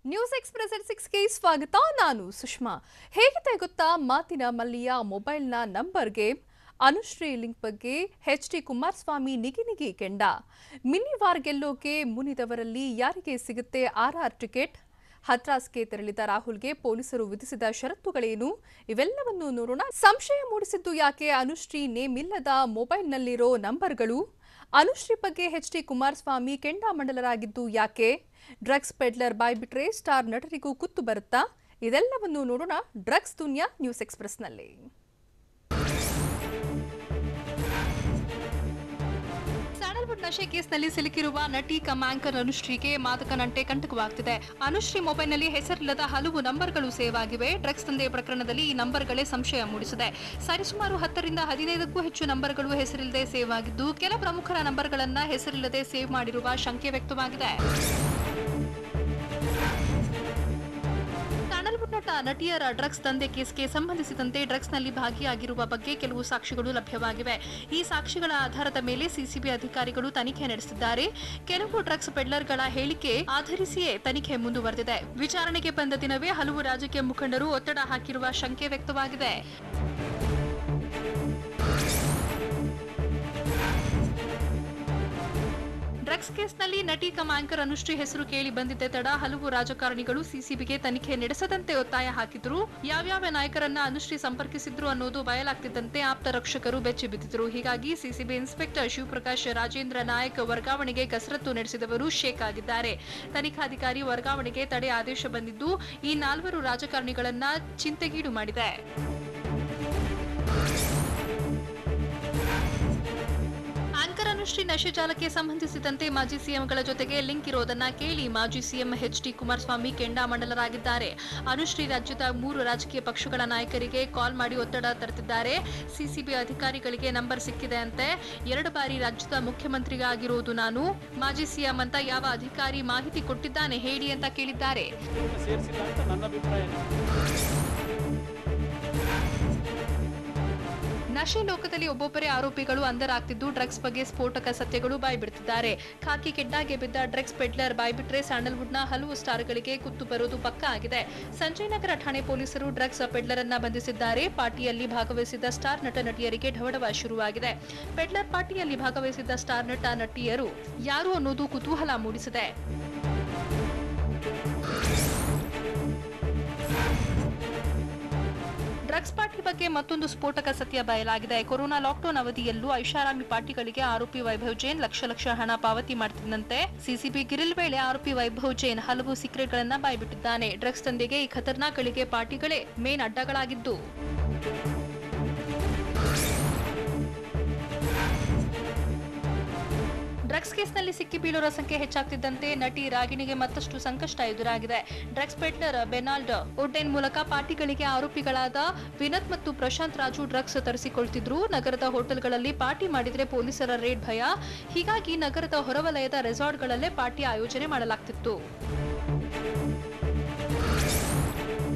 News express 6ಗೆ ಸ್ವಾಗತ. ನಾನು ಸುಷ್ಮಾ. ಹೇಗಿದೆ ಗೊತ್ತಾ ಮಾತಿನ ಮಲ್ಲಿಯ ಮೊಬೈಲ್ನ ನಂಬರ್ ಗೇಮ್? ಅನುಶ್ರೀ ಲಿಂಕ್ ಬಗ್ಗೆ ಎಚ್.ಡಿ. ಕುಮಾರಸ್ವಾಮಿ ನಿಗಿ ಕೆಂಡ. ಮಿನಿ ವಾರ್ ಗೆಲ್ಲೋಕೆ ಮುನಿದವರಲ್ಲಿ ಯಾರಿಗೆ ಸಿಗುತ್ತೆ ಆರ್ಆರ್ ಟಿಕೆಟ್? ಹತ್ರಾಸ್ಗೆ ತೆರಳಿದ ರಾಹುಲ್ಗೆ ಪೊಲೀಸರು ವಿಧಿಸಿದ ಷರತ್ತುಗಳೇನು? ಇವೆಲ್ಲವನ್ನೂ ನೋಡೋಣ. ಸಂಶಯ ಮೂಡಿಸಿದ್ದು ಯಾಕೆ ಅನುಶ್ರೀ ನೇಮ್ ಇಲ್ಲದ ಮೊಬೈಲ್ನಲ್ಲಿರೋ ನಂಬರ್ಗಳು? ಅನುಶ್ರೀ ಬಗ್ಗೆ ಎಚ್.ಡಿ. ಕುಮಾರಸ್ವಾಮಿ ಕೆಂಡಾಮಂಡಲರಾಗಿದ್ದು ಯಾಕೆ? ಡ್ರಗ್ಸ್ ಪೆಡ್ಲರ್ ಬಾಯ್ಬಿಟ್ರೆ ಸ್ಟಾರ್ ನಟರಿಗೂ ಕುತ್ತು ಬರುತ್ತಾ? ಇದೆಲ್ಲವನ್ನೂ ನೋಡೋಣ ಡ್ರಗ್ಸ್ ದುನಿಯಾ ನ್ಯೂಸ್ ಎಕ್ಸ್‌ಪ್ರೆಸ್‌ನಲ್ಲಿ. ಸ್ಯಾಂಡಲ್ವುಡ್ ನಶೆ ಕೇಸ್ನಲ್ಲಿ ಸಿಲುಕಿರುವ ನಟಿ ಕಮ್ ಆಂಕರ್ ಅನುಶ್ರೀಗೆ ಮಾದಕ ನಂಟೆ ಕಂಟಕವಾಗ್ತಿದೆ. ಅನುಶ್ರೀ ಮೊಬೈಲ್ನಲ್ಲಿ ಹೆಸರಿಲ್ಲದ ಹಲವು ನಂಬರ್ಗಳು ಸೇವ್ ಆಗಿವೆ. ಡ್ರಗ್ಸ್ ದಂಧೆ ಪ್ರಕರಣದಲ್ಲಿ ಈ ನಂಬರ್ಗಳೇ ಸಂಶಯ ಮೂಡಿಸಿದೆ. ಸರಿಸುಮಾರು 10 ರಿಂದ 15ಕ್ಕೂ ಹೆಚ್ಚು ನಂಬರ್ಗಳು ಹೆಸರಿಲ್ಲದೆ ಸೇವ್ ಆಗಿದ್ದು, ಕೆಲ ಪ್ರಮುಖರ ನಂಬರ್ಗಳನ್ನ ಹೆಸರಿಲ್ಲದೆ ಸೇವ್ ಮಾಡಿರುವ ಶಂಕೆ ವ್ಯಕ್ತವಾಗಿದೆ. ಸ್ಯಾಂಡಲ್ವುಡ್ ನಟ ನಟಿಯರ ಡ್ರಗ್ಸ್ ದಂಧೆ ಕೇಸ್ಗೆ ಸಂಬಂಧಿಸಿದಂತೆ ಡ್ರಗ್ಸ್ನಲ್ಲಿ ಭಾಗಿಯಾಗಿರುವ ಬಗ್ಗೆ ಕೆಲವು ಸಾಕ್ಷಿಗಳು ಲಭ್ಯವಾಗಿವೆ. ಈ ಸಾಕ್ಷಿಗಳ ಆಧಾರದ ಮೇಲೆ ಸಿಸಿಬಿ ಅಧಿಕಾರಿಗಳು ತನಿಖೆ ನಡೆಸಿದ್ದಾರೆ. ಕೆಲವು ಡ್ರಗ್ಸ್ ಪೆಡ್ಲರ್ಗಳ ಹೇಳಿಕೆ ಆಧರಿಸಿಯೇ ತನಿಖೆ ಮುಂದುವರೆದಿದೆ. ವಿಚಾರಣೆಗೆ ಬಂದ ದಿನವೇ ಹಲವು ರಾಜಕೀಯ ಮುಖಂಡರು ಒತ್ತಡ ಹಾಕಿರುವ ಶಂಕೆ ವ್ಯಕ್ತವಾಗಿದೆ. ಡ್ರಗ್ಸ್ ಕೇಸ್ನಲ್ಲಿ ನಟಿ ಕಮ್ ಆಂಕರ್ ಅನುಶ್ರೀ ಹೆಸರು ಕೇಳಿ ಬಂದಿದ್ದ ತಡ ಹಲವು ರಾಜಕಾರಣಿಗಳು ಸಿಸಿಬಿಗೆ ತನಿಖೆ ನಡೆಸದಂತೆ ಒತ್ತಾಯ ಹಾಕಿದ್ರು. ಯಾವ್ಯಾವ ನಾಯಕರನ್ನ ಅನುಶ್ರೀ ಸಂಪರ್ಕಿಸಿದ್ರು ಅನ್ನೋದು ಬಯಲಾಗ್ತಿದ್ದಂತೆ ಆಪ್ತ ರಕ್ಷಕರು ಬೆಚ್ಚಿ ಬಿದ್ದಿದ್ರು. ಹೀಗಾಗಿ ಸಿಸಿಬಿ ಇನ್ಸ್ಪೆಕ್ಟರ್ ಶಿವಪ್ರಕಾಶ್ ರಾಜೇಂದ್ರ ನಾಯಕ್ ವರ್ಗಾವಣೆಗೆ ಕಸರತ್ತು ನಡೆಸಿದವರು ಶೇಕ್ ಆಗಿದ್ದಾರೆ. ತನಿಖಾಧಿಕಾರಿ ವರ್ಗಾವಣೆಗೆ ತಡೆ ಆದೇಶ ಬಂದಿದ್ದು, ಈ 4 ರಾಜಕಾರಣಿಗಳನ್ನ ಚಿಂತೆಗೀಡು ಮಾಡಿದೆ. ಆಂಕರ್ ಅನುಶ್ರೀ ನಶೆ ಜಾಲಕ್ಕೆ ಸಂಬಂಧಿಸಿದಂತೆ ಮಾಜಿ ಸಿಎಂಗಳ ಜೊತೆಗೆ ಲಿಂಕ್ ಇರೋದನ್ನ ಕೇಳಿ ಮಾಜಿ ಸಿಎಂ ಎಚ್.ಡಿ. ಕುಮಾರಸ್ವಾಮಿ ಕೆಂಡಾಮಂಡಲರಾಗಿದ್ದಾರೆ. ಅನುಶ್ರೀ ರಾಜ್ಯದ 3 ರಾಜಕೀಯ ಪಕ್ಷಗಳ ನಾಯಕರಿಗೆ ಕಾಲ್ ಮಾಡಿ ಒತ್ತಡ ತರುತ್ತಿದ್ದಾರೆ. ಸಿಸಿಬಿ ಅಧಿಕಾರಿಗಳಿಗೆ ನಂಬರ್ ಸಿಕ್ಕಿದೆ ಅಂತೆ. 2 ಬಾರಿ ರಾಜ್ಯದ ಮುಖ್ಯಮಂತ್ರಿಯಾಗಿರೋದು ನಾನು. ಮಾಜಿ ಸಿಎಂ ಅಂತ ಯಾವ ಅಧಿಕಾರಿ ಮಾಹಿತಿ ಕೊಟ್ಟಿದ್ದಾನೆ ಹೇಳಿ ಅಂತ ಕೇಳಿದ್ದಾರೆ. ನಶೆ ಲೋಕದಲ್ಲಿ ಒಬ್ಬೊಬ್ಬರೇ ಆರೋಪಿಗಳು ಅಂಧರಾಗ್ತಿದ್ದು, ಡ್ರಗ್ಸ್ ಬಗ್ಗೆ ಸ್ಫೋಟಕ ಸತ್ಯಗಳು ಬಾಯ್ಬಿಡ್ತಿದ್ದಾರೆ. ಖಾಕಿ ಕೆಡ್ಡಾಗೆ ಬಿದ್ದ ಡ್ರಗ್ಸ್ ಪೆಡ್ಲರ್ ಬಾಯ್ಬಿಟ್ರೆ ಸ್ಯಾಂಡಲ್ವುಡ್ನ ಹಲವು ಸ್ಟಾರ್ಗಳಿಗೆ ಕುತ್ತು ಬರೋದು ಪಕ್ಕಾ ಆಗಿದೆ. ಸಂಜಯ್ ನಗರ ಠಾಣೆ ಪೊಲೀಸರು ಡ್ರಗ್ಸ್ ಪೆಡ್ಲರ್ ಅನ್ನ ಬಂಧಿಸಿದ್ದಾರೆ. ಪಾರ್ಟಿಯಲ್ಲಿ ಭಾಗವಹಿಸಿದ್ದ ಸ್ಟಾರ್ ನಟ ನಟಿಯರಿಗೆ ಢವಢವ ಶುರುವಾಗಿದೆ. ಪೆಡ್ಲರ್ ಪಾರ್ಟಿಯಲ್ಲಿ ಭಾಗವಹಿಸಿದ್ದ ಸ್ಟಾರ್ ನಟ ನಟಿಯರು ಯಾರು ಅನ್ನೋದು ಕುತೂಹಲ ಮೂಡಿಸಿದೆ. ಡ್ರಗ್ಸ್ ಪಾರ್ಟಿ ಬಗ್ಗೆ ಮತ್ತೊಂದು ಸ್ಫೋಟಕ ಸತ್ಯ ಬಯಲಾಗಿದೆ. ಕೊರೋನಾ ಲಾಕ್ಡೌನ್ ಅವಧಿಯಲ್ಲೂ ಐಷಾರಾಮಿ ಪಾರ್ಟಿಗಳಿಗೆ ಆರೋಪಿ ವೈಭವ್ ಜೈನ್ ಲಕ್ಷ ಹಣ ಪಾವತಿ ಮಾಡುತ್ತಿದ್ದಂತೆ ಸಿಸಿಬಿ ಗಿರಿಲ್ ವೇಳೆ ಆರೋಪಿ ವೈಭವ್ ಜೈನ್ ಹಲವು ಸೀಕ್ರೆಟ್ಗಳನ್ನ ಬಾಯ್ಬಿಟ್ಟಿದ್ದಾನೆ. ಡ್ರಗ್ಸ್ ದಂಧೆಗೆ ಈ ಖತರ್ನಾಕ್ಗಳಿಗೆ ಪಾರ್ಟಿಗಳೇ ಮೇನ್ ಅಡ್ಡಗಳಾಗಿದ್ದು, ಡ್ರಗ್ಸ್ ಕೇಸ್ನಲ್ಲಿ ಸಿಕ್ಕಿ ಬೀಳೋರ ಸಂಖ್ಯೆ ಹೆಚ್ಚಾಗ್ತಿದ್ದಂತೆ ನಟಿ ರಾಗಿಣಿಗೆ ಮತ್ತಷ್ಟು ಸಂಕಷ್ಟ ಎದುರಾಗಿದೆ. ಡ್ರಗ್ಸ್ ಪೆಡ್ಲರ್ ಬೆನಾಲ್ಡ್ ಉಡ್ಡೇನ್ ಮೂಲಕ ಪಾರ್ಟಿಗಳಿಗೆ ಆರೋಪಿಗಳಾದ ವಿನತ್ ಮತ್ತು ಪ್ರಶಾಂತ್ ರಾಜು ಡ್ರಗ್ಸ್ ತರಿಸಿಕೊಳ್ತಿದ್ರು. ನಗರದ ಹೋಟೆಲ್ಗಳಲ್ಲಿ ಪಾರ್ಟಿ ಮಾಡಿದ್ರೆ ಪೊಲೀಸರ ರೇಡ್ ಭಯ. ಹೀಗಾಗಿ ನಗರದ ಹೊರವಲಯದ ರೆಸಾರ್ಟ್ಗಳಲ್ಲೇ ಪಾರ್ಟಿ ಆಯೋಜನೆ ಮಾಡಲಾಗ್ತಿತ್ತು.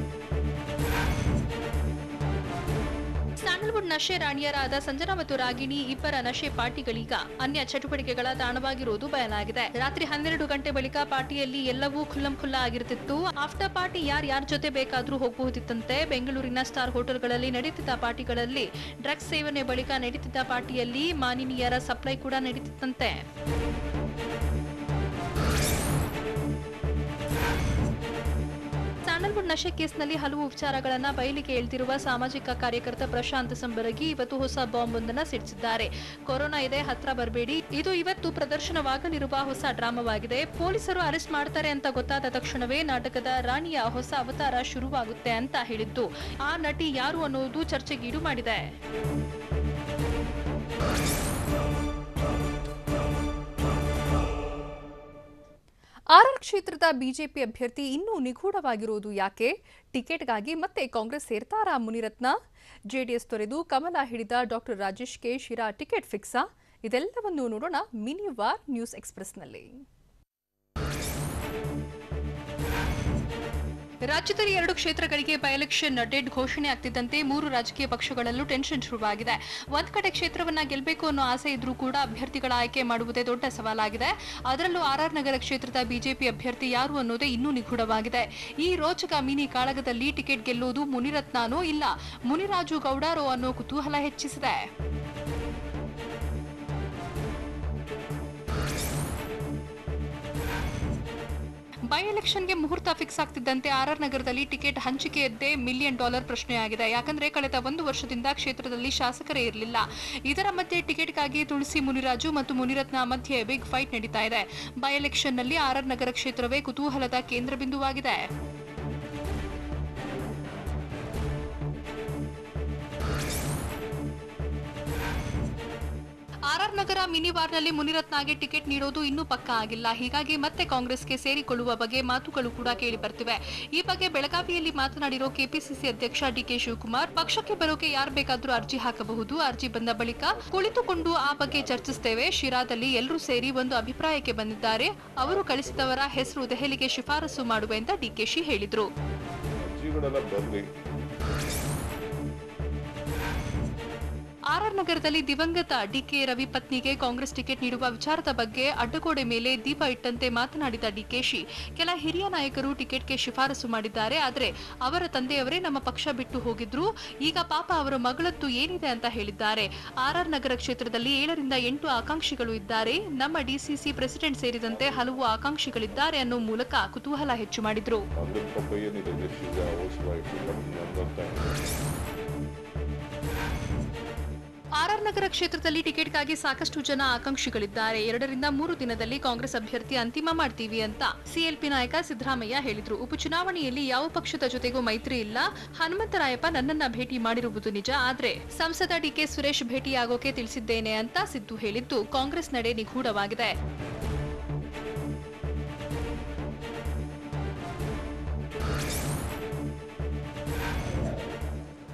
ಸ್ಯಾಂಡಲ್ವುಡ್ ನಶೆ ರಾಣಿಯರಾದ ಸಂಜನಾ ಮತ್ತು ರಾಗಿಣಿ ಇಬ್ಬರ ನಶೆ ಪಾರ್ಟಿಗಳೀಗ ಅನ್ಯ ಚಟುವಟಿಕೆಗಳ ತಾಣವಾಗಿರುವುದು ಬಯಲಾಗಿದೆ. ರಾತ್ರಿ 12 ಗಂಟೆ ಬಳಿಕ ಪಾರ್ಟಿಯಲ್ಲಿ ಎಲ್ಲವೂ ಖುಲ್ಲಂಖುಲ್ಲಾ ಆಗಿರುತ್ತಿತ್ತು. ಆಫ್ಟರ್ ಪಾರ್ಟಿ ಯಾರ ಜೊತೆ ಬೇಕಾದ್ರೂ ಹೋಗಬಹುದಿತ್ತಂತೆ. ಬೆಂಗಳೂರಿನ ಸ್ಟಾರ್ ಹೋಟೆಲ್ಗಳಲ್ಲಿ ನಡೀತಿದ್ದ ಪಾರ್ಟಿಗಳಲ್ಲಿ ಡ್ರಗ್ಸ್ ಸೇವನೆ ಬಳಿಕ ನಡೀತಿದ್ದ ಪಾರ್ಟಿಯಲ್ಲಿ ಮಾನಿನಿಯರ ಸಪ್ಲೈ ಕೂಡ ನಡೀತಿತ್ತಂತೆ. ಸ್ಯಾಂಡಲ್ವುಡ್ ನಶೆ ಕೇಸ್ನಲ್ಲಿ ಹಲವು ವಿಚಾರಗಳನ್ನ ಬಯಲಿಗೆ ಎಳೆದಿರುವ ಸಾಮಾಜಿಕ ಕಾರ್ಯಕರ್ತ ಪ್ರಶಾಂತ್ ಸಂಬರಗಿ ಇವತ್ತು ಹೊಸ ಬಾಂಬ್ ಒಂದನ್ನ ಸಿಡಿಸಿದ್ದಾರೆ. ಕೊರೋನಾ ಇದೆ, ಹತ್ರ ಬರಬೇಡಿ, ಇದು ಇವತ್ತು ಪ್ರದರ್ಶನವಾಗಲಿರುವ ಹೊಸ ಡ್ರಾಮಾವಾಗಿದೆ. ಪೊಲೀಸರು ಅರೆಸ್ಟ್ ಮಾಡ್ತಾರೆ ಅಂತ ಗೊತ್ತಾದ ತಕ್ಷಣವೇ ನಾಟಕದ ರಾಣಿಯ ಹೊಸ ಅವತಾರ ಶುರುವಾಗುತ್ತೆ ಅಂತ ಹೇಳಿದ್ದು, ಆ ನಟಿ ಯಾರು ಅನ್ನೋದು ಚರ್ಚೆಗೀಡು ಮಾಡಿದೆ. ಆರ್ಆರ್ ಕ್ಷೇತ್ರದ ಬಿಜೆಪಿ ಅಭ್ಯರ್ಥಿ ಇನ್ನೂ ನಿಗೂಢವಾಗಿರುವುದು ಯಾಕೆ? ಟಿಕೆಟ್ಗಾಗಿ ಮತ್ತೆ ಕಾಂಗ್ರೆಸ್ ಸೇರ್ತಾರಾ ಮುನಿರತ್ನ? ಜೆಡಿಎಸ್ ತೊರೆದು ಕಮಲ ಹಿಡಿದ ಡಾಕ್ಟರ್ ರಾಜೇಶ್ಗೆ ಶಿರಾ ಟಿಕೆಟ್ ಫಿಕ್ಸಾ? ಇದೆಲ್ಲವನ್ನೂ ನೋಡೋಣ ಮಿನಿ ವಾರ್ ನ್ಯೂಸ್ ಎಕ್ಸ್‌ಪ್ರೆಸ್‌ನಲ್ಲಿ. ರಾಜ್ಯದಲ್ಲಿ 2 ಕ್ಷೇತ್ರಗಳಿಗೆ ಬೈ ಎಲೆಕ್ಷನ್ ಡೇಟ್ ಘೋಷಣೆ ಆಗ್ತಿದ್ದಂತೆ 3 ರಾಜಕೀಯ ಪಕ್ಷಗಳಲ್ಲೂ ಟೆನ್ಷನ್ ಶುರುವಾಗಿದೆ. ಒಂದ್ ಕಡೆ ಕ್ಷೇತ್ರವನ್ನ ಗೆಲ್ಲಬೇಕು ಅನ್ನೋ ಆಸೆ ಇದ್ರೂ ಕೂಡ ಅಭ್ಯರ್ಥಿಗಳ ಆಯ್ಕೆ ಮಾಡುವುದೇ ದೊಡ್ಡ ಸವಾಲಾಗಿದೆ. ಅದರಲ್ಲೂ ಆರ್ಆರ್ ನಗರ ಕ್ಷೇತ್ರದ ಬಿಜೆಪಿ ಅಭ್ಯರ್ಥಿ ಯಾರು ಅನ್ನೋದೇ ಇನ್ನೂ ನಿಗೂಢವಾಗಿದೆ. ಈ ರೋಚಕ ಮಿನಿ ಕಾಳಗದಲ್ಲಿ ಟಿಕೆಟ್ ಗೆಲ್ಲೋದು ಮುನಿರತ್ನನೋ ಇಲ್ಲ ಮುನಿರಾಜು ಗೌಡರೋ ಅನ್ನೋ ಕುತೂಹಲ ಹೆಚ್ಚಿಸಿದೆ. ಬೈ ಎಲೆಕ್ಷನ್ಗೆ ಮುಹೂರ್ತ ಫಿಕ್ಸ್ ಆಗ್ತಿದ್ದಂತೆ ಆರ್ಆರ್ ನಗರದಲ್ಲಿ ಟಿಕೆಟ್ ಹಂಚಿಕೆಯದ್ದೇ $1 ಮಿಲಿಯನ್ ಪ್ರಶ್ನೆಯಾಗಿದೆ. ಯಾಕಂದ್ರೆ ಕಳೆದ 1 ವರ್ಷದಿಂದ ಕ್ಷೇತ್ರದಲ್ಲಿ ಶಾಸಕರೇ ಇರಲಿಲ್ಲ. ಇದರ ಮಧ್ಯೆ ಟಿಕೆಟ್ಗಾಗಿ ತುಳಸಿ ಮುನಿರಾಜು ಮತ್ತು ಮುನಿರತ್ನ ಮಧ್ಯೆ ಬಿಗ್ ಫೈಟ್ ನಡೀತಾ ಇದೆ. ಬೈ ಎಲೆಕ್ಷನ್ನಲ್ಲಿ ಆರ್ಆರ್ ನಗರ ಕ್ಷೇತ್ರವೇ ಕುತೂಹಲದ ಕೇಂದ್ರ ಬಿಂದುವಾಗಿದೆ. ಆರ್ಆರ್ ನಗರ ಮಿನಿ ವಾರ್ನಲ್ಲಿ ಮುನಿರತ್ನಗೆ ಟಿಕೆಟ್ ನೀಡೋದು ಇನ್ನೂ ಪಕ್ಕಾ ಆಗಿಲ್ಲ. ಹೀಗಾಗಿ ಮತ್ತೆ ಕಾಂಗ್ರೆಸ್ಗೆ ಸೇರಿಕೊಳ್ಳುವ ಬಗ್ಗೆ ಮಾತುಗಳು ಕೂಡ ಕೇಳಿ ಬರ್ತಿವೆ. ಈ ಬಗ್ಗೆ ಬೆಳಗಾವಿಯಲ್ಲಿ ಮಾತನಾಡಿರೋ ಕೆಪಿಸಿಸಿ ಅಧ್ಯಕ್ಷ ಡಿಕೆ ಶಿವಕುಮಾರ್, ಪಕ್ಷಕ್ಕೆ ಬರೋಕೆ ಯಾರು ಬೇಕಾದ್ರೂ ಅರ್ಜಿ ಹಾಕಬಹುದು. ಅರ್ಜಿ ಬಂದ ಬಳಿಕ ಕುಳಿತುಕೊಂಡು ಆ ಬಗ್ಗೆ ಚರ್ಚಿಸುತ್ತೇವೆ. ಶಿರಾದಲ್ಲಿ ಎಲ್ಲರೂ ಸೇರಿ ಒಂದು ಅಭಿಪ್ರಾಯಕ್ಕೆ ಬಂದಿದ್ದಾರೆ. ಅವರು ಕಳಿಸಿದವರ ಹೆಸರು ದೆಹಲಿಗೆ ಶಿಫಾರಸು ಮಾಡುವೆ ಅಂತ ಡಿಕೆಶಿ ಹೇಳಿದ್ರು. ಆರ್ಆರ್ ನಗರದಲ್ಲಿ ದಿವಂಗತ ಡಿಕೆ ರವಿ ಪತ್ನಿಗೆ ಕಾಂಗ್ರೆಸ್ ಟಿಕೆಟ್ ನೀಡುವ ವಿಚಾರದ ಬಗ್ಗೆ ಅಡ್ಡಗೋಡೆ ಮೇಲೆ ದೀಪ ಇಟ್ಟಂತೆ ಮಾತನಾಡಿದ ಡಿಕೆಶಿ, ಕೆಲ ಹಿರಿಯ ನಾಯಕರು ಟಿಕೆಟ್ಗೆ ಶಿಫಾರಸು ಮಾಡಿದ್ದಾರೆ. ಆದರೆ ಅವರ ತಂದೆಯವರೇ ನಮ್ಮ ಪಕ್ಷ ಬಿಟ್ಟು ಹೋಗಿದ್ರು. ಈಗ ಪಾಪ ಅವರ ಮಗಳದ್ದು ಏನಿದೆ ಅಂತ ಹೇಳಿದ್ದಾರೆ. ಆರ್ಆರ್ ನಗರ ಕ್ಷೇತ್ರದಲ್ಲಿ 7 ರಿಂದ 8 ಆಕಾಂಕ್ಷಿಗಳು ಇದ್ದಾರೆ. ನಮ್ಮ ಡಿಸಿಸಿ ಪ್ರೆಸಿಡೆಂಟ್ ಸೇರಿದಂತೆ ಹಲವು ಆಕಾಂಕ್ಷಿಗಳಿದ್ದಾರೆ ಅನ್ನೋ ಮೂಲಕ ಕುತೂಹಲ ಹೆಚ್ಚು ಮಾಡಿದ್ರು. ಆರ್ಆರ್ ನಗರ ಕ್ಷೇತ್ರದಲ್ಲಿ ಟಿಕೆಟ್ಗಾಗಿ ಸಾಕಷ್ಟು ಜನ ಆಕಾಂಕ್ಷಿಗಳಿದ್ದಾರೆ. 2 ರಿಂದ 3 ದಿನದಲ್ಲಿ ಕಾಂಗ್ರೆಸ್ ಅಭ್ಯರ್ಥಿ ಅಂತಿಮ ಮಾಡ್ತೀವಿ ಅಂತ ಸಿಎಲ್ಪಿ ನಾಯಕ ಸಿದ್ದರಾಮಯ್ಯ ಹೇಳಿದ್ರು. ಉಪಚುನಾವಣೆಯಲ್ಲಿ ಯಾವ ಪಕ್ಷದ ಜೊತೆಗೂ ಮೈತ್ರಿ ಇಲ್ಲ. ಹನುಮಂತರಾಯಪ್ಪ ನನ್ನನ್ನ ಭೇಟಿ ಮಾಡಿರುವುದು ನಿಜ, ಆದ್ರೆ ಸಂಸದ ಡಿಕೆ ಸುರೇಶ್ ಭೇಟಿಯಾಗೋಕೆ ತಿಳಿಸಿದ್ದೇನೆ ಅಂತ ಸಿದ್ದು ಹೇಳಿದ್ದು ಕಾಂಗ್ರೆಸ್ ನಡೆ ನಿಗೂಢವಾಗಿದೆ.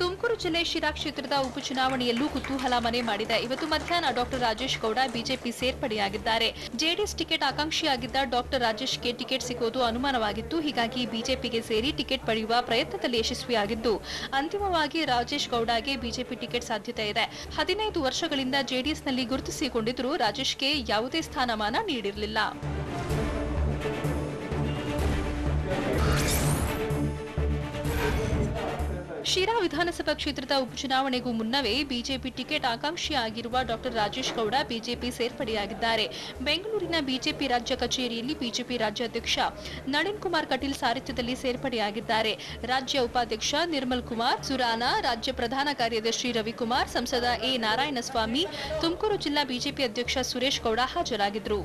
ತುಮಕೂರು ಜಿಲ್ಲೆ ಶಿರಾ ಕ್ಷೇತ್ರದ ಉಪಚುನಾವಣೆಯಲ್ಲೂ ಕುತೂಹಲ ಮನೆ ಮಾಡಿದೆ. ಇವತ್ತು ಮಧ್ಯಾಹ್ನ ಡಾಕ್ಟರ್ ರಾಜೇಶ್ ಗೌಡ ಬಿಜೆಪಿ ಸೇರ್ಪಡೆಯಾಗಿದ್ದಾರೆ. ಜೆಡಿಎಸ್ ಟಿಕೆಟ್ ಆಕಾಂಕ್ಷಿಯಾಗಿದ್ದ ಡಾಕ್ಟರ್ ರಾಜೇಶ್ಗೆ ಟಿಕೆಟ್ ಸಿಗೋದು ಅನುಮಾನವಾಗಿತ್ತು. ಹೀಗಾಗಿ ಬಿಜೆಪಿಗೆ ಸೇರಿ ಟಿಕೆಟ್ ಪಡೆಯುವ ಪ್ರಯತ್ನದಲ್ಲಿ ಯಶಸ್ವಿಯಾಗಿದ್ದು ಅಂತಿಮವಾಗಿ ರಾಜೇಶ್ ಗೌಡಗೆ ಬಿಜೆಪಿ ಟಿಕೆಟ್ ಸಾಧ್ಯತೆ ಇದೆ. 15 ವರ್ಷಗಳಿಂದ ಜೆಡಿಎಸ್ನಲ್ಲಿ ಗುರುತಿಸಿಕೊಂಡಿದ್ದರೂ ರಾಜೇಶ್ಗೆ ಯಾವುದೇ ಸ್ಥಾನಮಾನ ನೀಡಿರಲಿಲ್ಲ. ಶಿರಾ ವಿಧಾನಸಭಾ ಕ್ಷೇತ್ರದ ಉಪಚುನಾವಣೆಗೂ ಮುನ್ನವೇ ಬಿಜೆಪಿ ಟಿಕೆಟ್ ಆಕಾಂಕ್ಷಿಯಾಗಿರುವ ಡಾಕ್ಟರ್ ರಾಜೇಶ್ ಗೌಡ ಬಿಜೆಪಿ ಸೇರ್ಪಡೆಯಾಗಿದ್ದಾರೆ. ಬೆಂಗಳೂರಿನ ಬಿಜೆಪಿ ರಾಜ್ಯ ಕಚೇರಿಯಲ್ಲಿ ಬಿಜೆಪಿ ರಾಜ್ಯಾಧ್ಯಕ್ಷ ನಳಿನ್ ಕುಮಾರ್ ಕಟೀಲ್ ಸಾರಥ್ಯದಲ್ಲಿ ಸೇರ್ಪಡೆಯಾಗಿದ್ದಾರೆ. ರಾಜ್ಯ ಉಪಾಧ್ಯಕ್ಷ ನಿರ್ಮಲ್ ಕುಮಾರ್ ಸುರಾನಾ, ರಾಜ್ಯ ಪ್ರಧಾನ ಕಾರ್ಯದರ್ಶಿ ರವಿಕುಮಾರ್, ಸಂಸದ ಎ ನಾರಾಯಣಸ್ವಾಮಿ, ತುಮಕೂರು ಜಿಲ್ಲಾ ಬಿಜೆಪಿ ಅಧ್ಯಕ್ಷ ಸುರೇಶ್ ಗೌಡ ಹಾಜರಾಗಿದ್ದರು.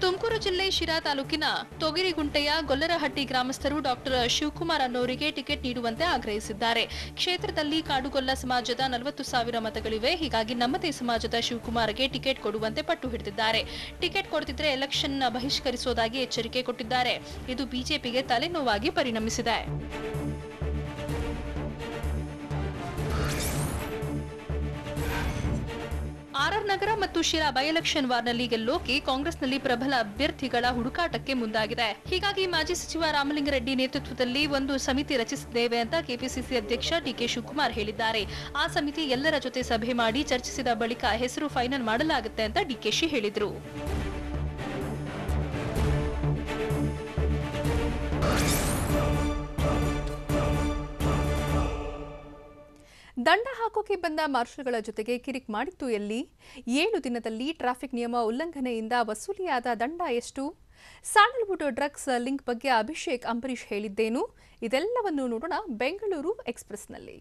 ತುಮಕೂರು ಜಿಲ್ಲೆ ಶಿರಾ ತಾಲೂಕಿನ ತೊಗಿರಿಗುಂಟೆಯ ಗೊಲ್ಲರಹಟ್ಟಿ ಗ್ರಾಮಸ್ಥರು ಡಾಕ್ಟರ್ ಶಿವಕುಮಾರ್ ಅನ್ನೋರಿಗೆ ಟಿಕೆಟ್ ನೀಡುವಂತೆ ಆಗ್ರಹಿಸಿದ್ದಾರೆ. ಕ್ಷೇತ್ರದಲ್ಲಿ ಕಾಡುಗೊಲ್ಲ ಸಮಾಜದ 40,000 ಮತಗಳಿವೆ. ಹೀಗಾಗಿ ನಮ್ಮದೇ ಸಮಾಜದ ಶಿವಕುಮಾರ್ಗೆ ಟಿಕೆಟ್ ಕೊಡುವಂತೆ ಪಟ್ಟು ಹಿಡಿದಿದ್ದಾರೆ. ಟಿಕೆಟ್ ಕೊಡದಿದ್ರೆ ಎಲೆಕ್ಷನ್ ಬಹಿಷ್ಕರಿಸುವುದಾಗಿ ಎಚ್ಚರಿಕೆ ಕೊಟ್ಟಿದ್ದಾರೆ. ಇದು ಬಿಜೆಪಿಗೆ ತಲೆನೋವಾಗಿ ಪರಿಣಮಿಸಿದೆ. ಆರ್ಆರ್ ನಗರ ಮತ್ತು ಶಿರಾ ಬೈ ಎಲೆಕ್ಷನ್ ವಾರ್ನಲ್ಲಿ ಗೆಲ್ಲೋಕೆ ಕಾಂಗ್ರೆಸ್ನಲ್ಲಿ ಪ್ರಬಲ ಅಭ್ಯರ್ಥಿಗಳ ಹುಡುಕಾಟಕ್ಕೆ ಮುಂದಾಗಿದೆ. ಹೀಗಾಗಿ ಮಾಜಿ ಸಚಿವ ರಾಮಲಿಂಗಾರೆಡ್ಡಿ ನೇತೃತ್ವದಲ್ಲಿ ಒಂದು ಸಮಿತಿ ರಚಿಸಿದ್ದೇವೆ ಅಂತ ಕೆಪಿಸಿಸಿ ಅಧ್ಯಕ್ಷ ಡಿಕೆ ಶಿವಕುಮಾರ್ ಹೇಳಿದ್ದಾರೆ. ಆ ಸಮಿತಿ ಎಲ್ಲರ ಜೊತೆ ಸಭೆ ಮಾಡಿ ಚರ್ಚಿಸಿದ ಬಳಿಕ ಹೆಸರು ಫೈನಲ್ ಮಾಡಲಾಗುತ್ತೆ ಅಂತ ಡಿಕೆಶಿ ಹೇಳಿದರು. ದಂಡ ಹಾಕೋಕೆ ಬಂದ ಮಾರ್ಷಲ್ಗಳ ಜೊತೆಗೆ ಕಿರಿಕ್ ಮಾಡಿತ್ತು ಎಲ್ಲಿ? 7 ದಿನದಲ್ಲಿ ಟ್ರಾಫಿಕ್ ನಿಯಮ ಉಲ್ಲಂಘನೆಯಿಂದ ವಸೂಲಿಯಾದ ದಂಡ ಎಷ್ಟು? ಸ್ಯಾಂಡಲ್ವುಡ್ ಡ್ರಗ್ಸ್ ಲಿಂಕ್ ಬಗ್ಗೆ ಅಭಿಷೇಕ್ ಅಂಬರೀಶ್ ಹೇಳಿದ್ದೇನು? ಇದೆಲ್ಲವನ್ನು ನೋಡೋಣ ಬೆಂಗಳೂರು ಎಕ್ಸ್‌ಪ್ರೆಸ್‌ನಲ್ಲಿ.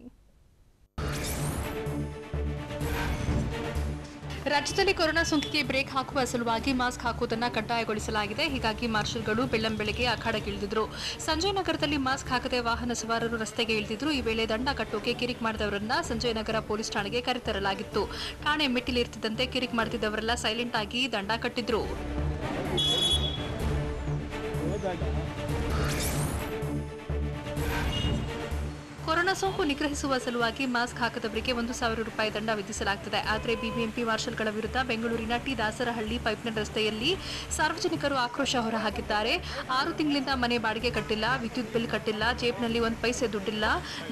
ರಾಜ್ಯದಲ್ಲಿ ಕೊರೋನಾ ಸೋಂಕಿಗೆ ಬ್ರೇಕ್ ಹಾಕುವ ಸಲುವಾಗಿ ಮಾಸ್ಕ್ ಹಾಕುವುದನ್ನು ಕಡ್ಡಾಯಗೊಳಿಸಲಾಗಿದೆ. ಹೀಗಾಗಿ ಮಾರ್ಷಲ್ಗಳು ಬೆಳ್ಳಂಬೆಳಗ್ಗೆ ಅಖಾಡಗಿಳಿದಿದ್ರು. ಸಂಜಯ್ ನಗರದಲ್ಲಿ ಮಾಸ್ಕ್ ಹಾಕದೆ ವಾಹನ ಸವಾರರು ರಸ್ತೆಗೆ ಇಳಿದಿದ್ರು. ಈ ವೇಳೆ ದಂಡ ಕಟ್ಟೋಕೆ ಕಿರಿಕ್ ಮಾಡಿದವರನ್ನ ಸಂಜಯ್ ನಗರ ಪೊಲೀಸ್ ಠಾಣೆಗೆ ಕರೆತರಲಾಗಿತ್ತು. ಠಾಣೆ ಮೆಟ್ಟಿಲೇರ್ತಿದ್ದಂತೆ ಕಿರಿಕ್ ಮಾಡುತ್ತಿದ್ದವರೆಲ್ಲ ಸೈಲೆಂಟ್ ಆಗಿ ದಂಡ ಕಟ್ಟಿದ್ರು. ಕೊರೋನಾ ಸೋಂಕು ನಿಗ್ರಹಿಸುವ ಸಲುವಾಗಿ ಮಾಸ್ಕ್ ಹಾಕದವರಿಗೆ 1,000 ರೂಪಾಯಿ ದಂಡ ವಿಧಿಸಲಾಗುತ್ತದೆ. ಆದರೆ ಬಿಬಿಎಂಪಿ ಮಾರ್ಷಲ್ಗಳ ವಿರುದ್ಧ ಬೆಂಗಳೂರಿನ ಟಿ ದಾಸರಹಳ್ಳಿ ಪೈಪ್ಲೈನ್ ರಸ್ತೆಯಲ್ಲಿ ಸಾರ್ವಜನಿಕರು ಆಕ್ರೋಶ ಹೊರಹಾಕಿದ್ದಾರೆ. 6 ತಿಂಗಳಿಂದ ಮನೆ ಬಾಡಿಗೆ ಕಟ್ಟಿಲ್ಲ, ವಿದ್ಯುತ್ ಬಿಲ್ ಕಟ್ಟಿಲ್ಲ, ಜೇಬ್ನಲ್ಲಿ 1 ಪೈಸೆ ದುಡ್ಡಿಲ್ಲ,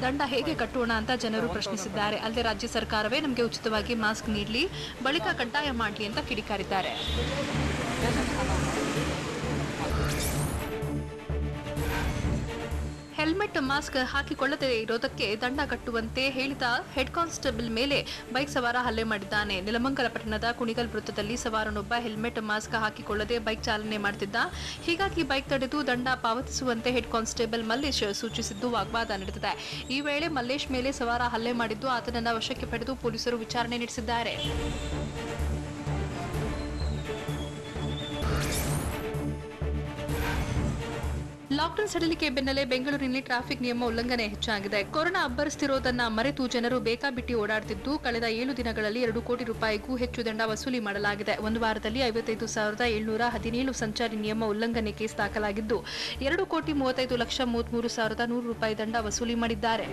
ದಂಡ ಹೇಗೆ ಕಟ್ಟೋಣ ಅಂತ ಜನರು ಪ್ರಶ್ನಿಸಿದ್ದಾರೆ. ಅಲ್ಲದೆ ರಾಜ್ಯ ಸರ್ಕಾರವೇ ನಮಗೆ ಉಚಿತವಾಗಿ ಮಾಸ್ಕ್ ನೀಡಲಿ, ಬಳಿಕ ಕಡ್ಡಾಯ ಮಾಡಲಿ ಅಂತ ಕಿಡಿಕಾರಿದ್ದಾರೆ. ಹೆಲ್ಮೆಟ್ ಮಾಸ್ಕ್ ಹಾಕಿಕೊಳ್ಳದೇ ಇರೋದಕ್ಕೆ ದಂಡ ಕಟ್ಟುವಂತೆ ಹೇಳಿದ ಹೆಡ್ ಕಾನ್ಸ್ಟೇಬಲ್ ಮೇಲೆ ಬೈಕ್ ಸವಾರ ಹಲ್ಲೆ ಮಾಡಿದ್ದಾನೆ. ನೆಲಮಂಗಲ ಪಟ್ಟಣದ ಕುಣಿಗಲ್ ವೃತ್ತದಲ್ಲಿ ಸವಾರನೊಬ್ಬ ಹೆಲ್ಮೆಟ್ ಮಾಸ್ಕ್ ಹಾಕಿಕೊಳ್ಳದೆ ಬೈಕ್ ಚಾಲನೆ ಮಾಡುತ್ತಿದ್ದ. ಹೀಗಾಗಿ ಬೈಕ್ ತಡೆದು ದಂಡ ಪಾವತಿಸುವಂತೆ ಹೆಡ್ ಕಾನ್ಸ್ಟೇಬಲ್ ಮಲ್ಲೇಶ್ ಸೂಚಿಸಿದ್ದು ವಾಗ್ವಾದ ನಡೆದಿದೆ. ಈ ವೇಳೆ ಮಲ್ಲೇಶ್ ಮೇಲೆ ಸವಾರ ಹಲ್ಲೆ ಮಾಡಿದ್ದು ಆತನನ್ನು ವಶಕ್ಕೆ ಪಡೆದು ಪೊಲೀಸರು ವಿಚಾರಣೆ ನಡೆಸಿದ್ದಾರೆ. ಲಾಕ್ಡೌನ್ ಸಡಿಲಿಕೆ ಬೆನ್ನಲ್ಲೇ ಬೆಂಗಳೂರಿನಲ್ಲಿ ಟ್ರಾಫಿಕ್ ನಿಯಮ ಉಲ್ಲಂಘನೆ ಹೆಚ್ಚಾಗಿದೆ. ಕೊರೋನಾ ಅಬ್ಬರಿಸುತ್ತಿರುವುದನ್ನು ಮರೆತು ಜನರು ಬೇಕಾಬಿಟ್ಟಿ ಓಡಾಡುತ್ತಿದ್ದು, ಕಳೆದ 7 ದಿನಗಳಲ್ಲಿ 2 ಕೋಟಿ ರೂಪಾಯಿಗೂ ಹೆಚ್ಚು ದಂಡ ವಸೂಲಿ ಮಾಡಲಾಗಿದೆ. ಒಂದು ವಾರದಲ್ಲಿ 55,717 ಸಂಚಾರಿ ನಿಯಮ ಉಲ್ಲಂಘನೆ ಕೇಸ್ ದಾಖಲಾಗಿದ್ದು, 2,35,33,100 ರೂಪಾಯಿ ದಂಡ ವಸೂಲಿ ಮಾಡಿದ್ದಾರೆ.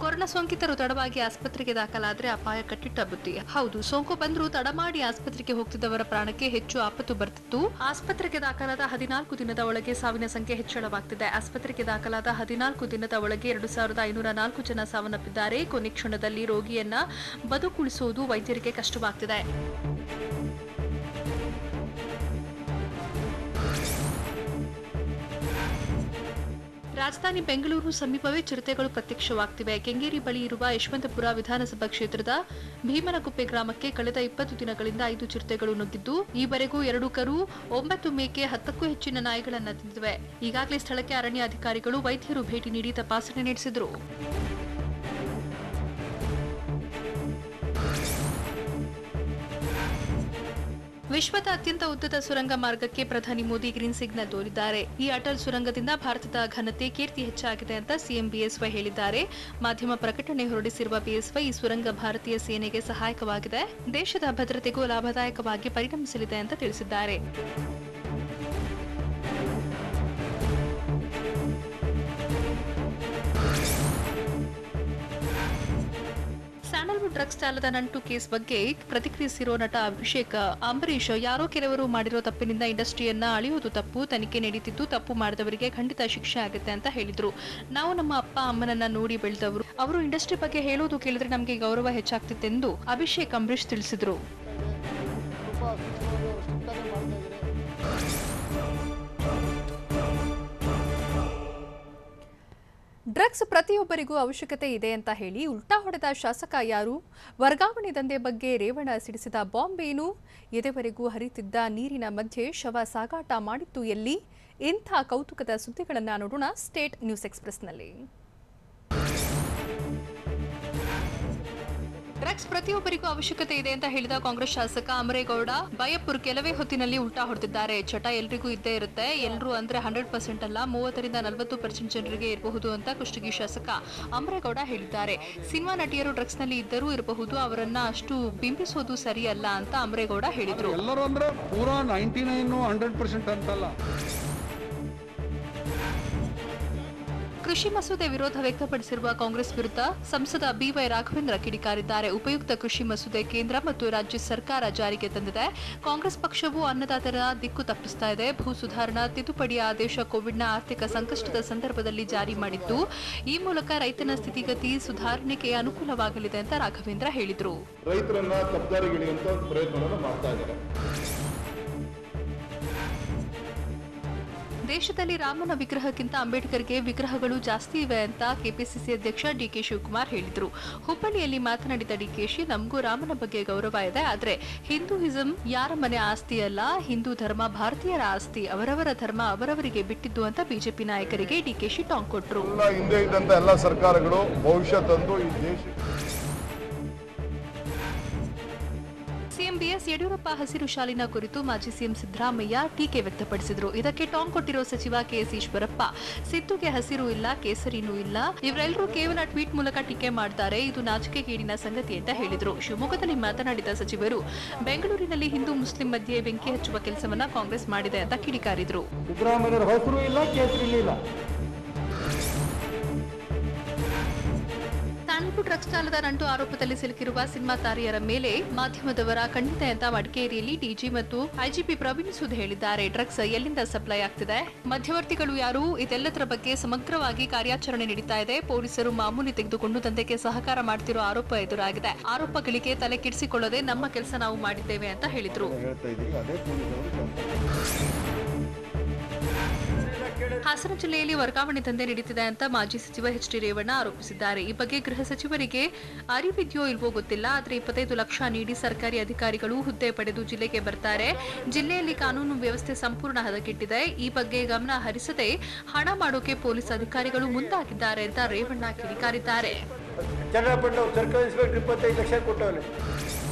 ಕೊರೋನಾ ಸೋಂಕಿತರು ತಡವಾಗಿ ಆಸ್ಪತ್ರೆಗೆ ದಾಖಲಾದರೆ ಅಪಾಯ ಕಟ್ಟಿಟ್ಟ ಬುತ್ತಿ. ಹೌದು, ಸೋಂಕು ಬಂದರೂ ತಡ ಮಾಡಿ ಆಸ್ಪತ್ರೆಗೆ ಹೋಗ್ತಿದ್ದವರ ಪ್ರಾಣಕ್ಕೆ ಹೆಚ್ಚು ಆಪತ್ತು ಬರ್ತಿತ್ತು. ಆಸ್ಪತ್ರೆಗೆ ದಾಖಲಾದ 14 ದಿನದ ಒಳಗೆ ಸಾವಿನ ಸಂಖ್ಯೆ ಹೆಚ್ಚಳವಾಗ್ತಿದೆ. ಆಸ್ಪತ್ರೆಗೆ ದಾಖಲಾದ 14 ದಿನದ ಒಳಗೆ 2,504 ಜನ ಸಾವನ್ನಪ್ಪಿದ್ದಾರೆ. ಕೊನೆ ಕ್ಷಣದಲ್ಲಿ ರೋಗಿಯನ್ನ ಬದುಕುಳಿಸುವುದು ವೈದ್ಯರಿಗೆ ಕಷ್ಟವಾಗ್ತಿದೆ. ರಾಜಧಾನಿ ಬೆಂಗಳೂರು ಸಮೀಪವೇ ಚಿರತೆಗಳು ಪ್ರತ್ಯಕ್ಷವಾಗ್ತಿವೆ. ಕೆಂಗೇರಿ ಬಳಿ ಇರುವ ಯಶವಂತಪುರ ವಿಧಾನಸಭಾ ಕ್ಷೇತ್ರದ ಭೀಮನಗುಪ್ಪೆ ಗ್ರಾಮಕ್ಕೆ ಕಳೆದ 20 ದಿನಗಳಿಂದ 5 ಚಿರತೆಗಳು ನುಗ್ಗಿದ್ದು, ಈವರೆಗೂ 2 ಕರು, 9 ಮೇಕೆ, 10ಕ್ಕೂ ಹೆಚ್ಚಿನ ನಾಯಿಗಳನ್ನು ತಿಂದಿವೆ. ಈಗಾಗಲೇ ಸ್ಥಳಕ್ಕೆ ಅರಣ್ಯ ಅಧಿಕಾರಿಗಳು, ವೈದ್ಯರು ಭೇಟಿ ನೀಡಿ ತಪಾಸಣೆ ನಡೆಸಿದರು. ವಿಶ್ವದ ಅತ್ಯಂತ ಉದ್ದದ ಸುರಂಗ ಮಾರ್ಗಕ್ಕೆ ಪ್ರಧಾನಿ ಮೋದಿ ಗ್ರೀನ್ ಸಿಗ್ನಲ್ ತೋರಿದ್ದಾರೆ. ಈ ಅಟಲ್ ಸುರಂಗದಿಂದ ಭಾರತದ ಘನತೆ, ಕೀರ್ತಿ ಹೆಚ್ಚಾಗಿದೆ ಅಂತ ಸಿಎಂ ಬಿಎಸ್ವೈ ಹೇಳಿದ್ದಾರೆ. ಮಾಧ್ಯಮ ಪ್ರಕಟಣೆ ಹೊರಡಿಸಿರುವ ಬಿಎಸ್ವೈ, ಈ ಸುರಂಗ ಭಾರತೀಯ ಸೇನೆಗೆ ಸಹಾಯಕವಾಗಿದೆ, ದೇಶದ ಭದ್ರತೆಗೂ ಲಾಭದಾಯಕವಾಗಿ ಪರಿಣಮಿಸಲಿದೆ ಅಂತ ತಿಳಿಸಿದ್ದಾರೆ. ಸ್ಯಾಂಡಲ್ವುಡ್ ಡ್ರಗ್ಸ್ ಜಾಲದ ನಂಟು ಕೇಸ್ ಬಗ್ಗೆ ಪ್ರತಿಕ್ರಿಯಿಸಿರೋ ನಟ ಅಭಿಷೇಕ್, ಅಂಬರೀಶ್ ಯಾರೋ ಕೆಲವರು ಮಾಡಿರೋ ತಪ್ಪಿನಿಂದ ಇಂಡಸ್ಟ್ರಿಯನ್ನ ಅಳಿಯೋದು ತಪ್ಪು, ತನಿಖೆ ನಡೀತಿದ್ದು, ತಪ್ಪು ಮಾಡಿದವರಿಗೆ ಖಂಡಿತ ಶಿಕ್ಷೆ ಆಗುತ್ತೆ ಅಂತ ಹೇಳಿದ್ರು. ನಾವು ನಮ್ಮ ಅಪ್ಪ ಅಮ್ಮನನ್ನ ನೋಡಿ ಬೆಳೆದವರು, ಅವರು ಇಂಡಸ್ಟ್ರಿ ಬಗ್ಗೆ ಹೇಳೋದು ಕೇಳಿದ್ರೆ ನಮಗೆ ಗೌರವ ಹೆಚ್ಚಾಗ್ತಿತ್ತೆಂದು ಅಭಿಷೇಕ್ ಅಂಬರೀಶ್ ತಿಳಿಸಿದ್ರು. ಡ್ರಗ್ಸ್ ಪ್ರತಿಯೊಬ್ಬರಿಗೂ ಅವಶ್ಯಕತೆ ಇದೆ ಅಂತ ಹೇಳಿ ಉಲ್ಟಾ ಹೊಡೆದ ಶಾಸಕ ಯಾರು? ವರ್ಗಾವಣೆ ದಂಧೆ ಬಗ್ಗೆ ರೇವಣ್ಣ ಸಿಡಿಸಿದ ಬಾಂಬ್ ಏನು? ಎದೆವರೆಗೂ ಹರಿತಿದ್ದ ನೀರಿನ ಮಧ್ಯೆ ಶವ ಸಾಗಾಟ ಮಾಡಿತ್ತು ಎಲ್ಲಿ? ಇಂಥ ಕೌತುಕದ ಸುದ್ದಿಗಳನ್ನು ನೋಡೋಣ ಸ್ಟೇಟ್ ನ್ಯೂಸ್ ಎಕ್ಸ್‌ಪ್ರೆಸ್‌ನಲ್ಲಿ. ಡ್ರಗ್ಸ್ ಪ್ರತಿಯೊಬ್ಬರಿಗೂ ಅವಶ್ಯಕತೆ ಇದೆ ಅಂತ ಹೇಳಿದ ಕಾಂಗ್ರೆಸ್ ಶಾಸಕ ಅಮರೇಗೌಡ ಬೈಯಪ್ಪುರ್ ಕೆಲವೇ ಹೊತ್ತಿನಲ್ಲಿ ಉಲ್ಟಾ ಹೊಡೆದಿದ್ದಾರೆ. ಚಟ ಎಲ್ರಿಗೂ ಇದ್ದೇ ಇರುತ್ತೆ, ಎಲ್ಲರೂ ಅಂದ್ರೆ 100% ಅಲ್ಲ, 30ರಿಂದ 40% ಜನರಿಗೆ ಇರಬಹುದು ಅಂತ ಕುಷ್ಟಗಿ ಶಾಸಕ ಅಮರೇಗೌಡ ಹೇಳಿದ್ದಾರೆ. ಸಿನಿಮಾ ನಟಿಯರು ಡ್ರಗ್ಸ್ ನಲ್ಲಿ ಇದ್ದರೂ ಇರಬಹುದು, ಅವರನ್ನ ಅಷ್ಟು ಬಿಂಬಿಸೋದು ಸರಿಯಲ್ಲ ಅಂತ ಅಮರೇಗೌಡ ಹೇಳಿದ್ರು. ಎಲ್ಲರೂ ಅಂದ್ರೆ ಪೂರಾ 99% ಅಂತಲ್ಲ. ಕೃಷಿ ಮಸೂದೆ ವಿರೋಧ ವ್ಯಕ್ತಪಡಿಸಿರುವ ಕಾಂಗ್ರೆಸ್ ವಿರುದ್ಧ ಸಂಸದ ಬಿವೈ ರಾಘವೇಂದ್ರ ಕಿಡಿಕಾರಿದ್ದಾರೆ. ಉಪಯುಕ್ತ ಕೃಷಿ ಮಸೂದೆ ಕೇಂದ್ರ ಮತ್ತು ರಾಜ್ಯ ಸರ್ಕಾರ ಜಾರಿಗೆ ತಂದಿದೆ. ಕಾಂಗ್ರೆಸ್ ಪಕ್ಷವು ಅನ್ನದಾತರ ದಿಕ್ಕು ತಪ್ಪಿಸ್ತಾ ಇದೆ. ಭೂ ಸುಧಾರಣಾ ತಿದ್ದುಪಡಿ ಆದೇಶ ಕೋವಿಡ್ನ ಆರ್ಥಿಕ ಸಂಕಷ್ಟದ ಸಂದರ್ಭದಲ್ಲಿ ಜಾರಿ ಮಾಡಿದ್ದು, ಈ ಮೂಲಕ ರೈತನ ಸ್ಥಿತಿಗತಿ ಸುಧಾರಣೆಗೆ ಅನುಕೂಲವಾಗಲಿದೆ ಅಂತ ರಾಘವೇಂದ್ರ ಹೇಳಿದರು. ರೈತರನ್ನ ಕಬ್ಜಾರಿಗಿಳಿಯುವಂತ ಪ್ರಯತ್ನವನ್ನು ಮಾಡ್ತಾ ಇದ್ದಾರೆ. ದೇಶದಲ್ಲಿ ರಾಮನ ವಿಗ್ರಹಕ್ಕಿಂತ ಅಂಬೇಡ್ಕರ್ಗೆ ವಿಗ್ರಹಗಳು ಜಾಸ್ತಿ ಇವೆ ಅಂತ ಕೆಪಿಸಿಸಿ ಅಧ್ಯಕ್ಷ ಡಿಕೆ ಶಿವಕುಮಾರ್ ಹೇಳಿದರು. ಹುಬ್ಬಳ್ಳಿಯಲ್ಲಿ ಮಾತನಾಡಿದ ಡಿಕೆಶಿ, ನಮಗೂ ರಾಮನ ಬಗ್ಗೆ ಗೌರವ ಇದೆ, ಆದರೆ ಹಿಂದೂಯಿಸಂ ಯಾರ ಮನೆ ಆಸ್ತಿ ಅಲ್ಲ, ಹಿಂದೂ ಧರ್ಮ ಭಾರತೀಯರ ಆಸ್ತಿ, ಅವರವರ ಧರ್ಮ ಅವರವರಿಗೆ ಬಿಟ್ಟಿದ್ದು ಅಂತ ಬಿಜೆಪಿ ನಾಯಕರಿಗೆ ಡಿಕೆಶಿ ಟಾಂಗ್ ಕೊಟ್ಟರು. ಹಿಂದೆ ಇದ್ದಂತ ಎಲ್ಲ ಸರ್ಕಾರಗಳು ಭವಿಷ್ಯ ತಂದು ಈ ದೇಶ ಸಿಎಂ ಬಿಎಸ್ ಯಡಿಯೂರಪ್ಪ ಹಸಿರು ಶಾಲಿನ ಕುರಿತು ಮಾಜಿ ಸಿಎಂ ಸಿದ್ದರಾಮಯ್ಯ ಟೀಕೆ ವ್ಯಕ್ತಪಡಿಸಿದರು. ಇದಕ್ಕೆ ಟಾಂಗ್ ಕೊಟ್ಟಿರೋ ಸಚಿವ ಕೆಎಸ್ ಈಶ್ವರಪ್ಪ, ಸಿದ್ದುಗೆ ಹಸಿರು ಇಲ್ಲ, ಕೇಸರಿನೂ ಇಲ್ಲ, ಇವರೆಲ್ಲರೂ ಕೇವಲ ಟ್ವೀಟ್ ಮೂಲಕ ಟೀಕೆ ಮಾಡ್ತಾರೆ, ಇದು ನಾಚಿಕೆಗೇಡಿನ ಸಂಗತಿ ಅಂತ ಹೇಳಿದರು. ಶಿವಮೊಗ್ಗದಲ್ಲಿ ಮಾತನಾಡಿದ ಸಚಿವರು, ಬೆಂಗಳೂರಿನಲ್ಲಿ ಹಿಂದೂ ಮುಸ್ಲಿಂ ಮಧ್ಯೆ ಬೆಂಕಿ ಹಚ್ಚುವ ಕೆಲಸವನ್ನ ಕಾಂಗ್ರೆಸ್ ಮಾಡಿದೆ ಅಂತ ಕಿಡಿಕಾರಿದರು. ಸಿದ್ದರಾಮಯ್ಯರ ಹಸಿರು ಇಲ್ಲ, ಕೇಸರಿ ಇಲ್ಲ. ಸ್ಯಾಂಡಲ್ವುಡ್ ಡ್ರಗ್ಸ್ ಜಾಲದ ನಂಟು ಆರೋಪದಲ್ಲಿ ಸಿಲುಕಿರುವ ಸಿನಿಮಾ ತಾರೆಯರ ಮೇಲೆ ಮಾಧ್ಯಮದವರ ಖಂಡಿತ ಅಂತ ಮಡಿಕೇರಿಯಲ್ಲಿ ಡಿಜಿ ಮತ್ತು ಐಜಿಪಿ ಪ್ರವೀಣ್ ಸುದ್ ಹೇಳಿದ್ದಾರೆ. ಡ್ರಗ್ಸ್ ಎಲ್ಲಿಂದ ಸಪ್ಲೈ ಆಗ್ತಿದೆ, ಮಧ್ಯವರ್ತಿಗಳು ಯಾರು, ಇದೆಲ್ಲದರ ಬಗ್ಗೆ ಸಮಗ್ರವಾಗಿ ಕಾರ್ಯಾಚರಣೆ ನಡೀತಾ ಇದೆ. ಪೊಲೀಸರು ಮಾಮೂಲಿ ತೆಗೆದುಕೊಂಡು ದಂಧೆಗೆ ಸಹಕಾರ ಮಾಡ್ತಿರೋ ಆರೋಪ ಎದುರಾಗಿದೆ. ಆರೋಪಗಳಿಗೆ ತಲೆ ಕೆಡಿಸಿಕೊಳ್ಳದೆ ನಮ್ಮ ಕೆಲಸ ನಾವು ಮಾಡಿದ್ದೇವೆ ಅಂತ ಹೇಳಿದ್ರು. ಹಾಸನ ಜಿಲ್ಲೆಯಲ್ಲಿ ವರ್ಗಾವಣೆ ದಂಧೆ ನಡೀತಿದೆ ಅಂತ ಮಾಜಿ ಸಚಿವ ಎಚ್.ಡಿ. ರೇವಣ್ಣ ಆರೋಪಿಸಿದ್ದಾರೆ. ಈ ಬಗ್ಗೆ ಗೃಹ ಸಚಿವರಿಗೆ ಅರಿವಿದೆಯೋ ಇಲ್ವೋ ಗೊತ್ತಿಲ್ಲ, ಆದರೆ 25 ಲಕ್ಷ ನೀಡಿ ಸರ್ಕಾರಿ ಅಧಿಕಾರಿಗಳು ಹುದ್ದೆ ಪಡೆದು ಜಿಲ್ಲೆಗೆ ಬರ್ತಾರೆ. ಜಿಲ್ಲೆಯಲ್ಲಿ ಕಾನೂನು ವ್ಯವಸ್ಥೆ ಸಂಪೂರ್ಣ ಹದಗೆಟ್ಟಿದೆ. ಈ ಬಗ್ಗೆ ಗಮನ ಹರಿಸದೆ ಹಣ ಮಾಡೋಕೆ ಪೊಲೀಸ್ ಅಧಿಕಾರಿಗಳು ಮುಂದಾಗಿದ್ದಾರೆ ಅಂತ ರೇವಣ್ಣ ಕಿಡಿಕಾರಿದ್ದಾರೆ.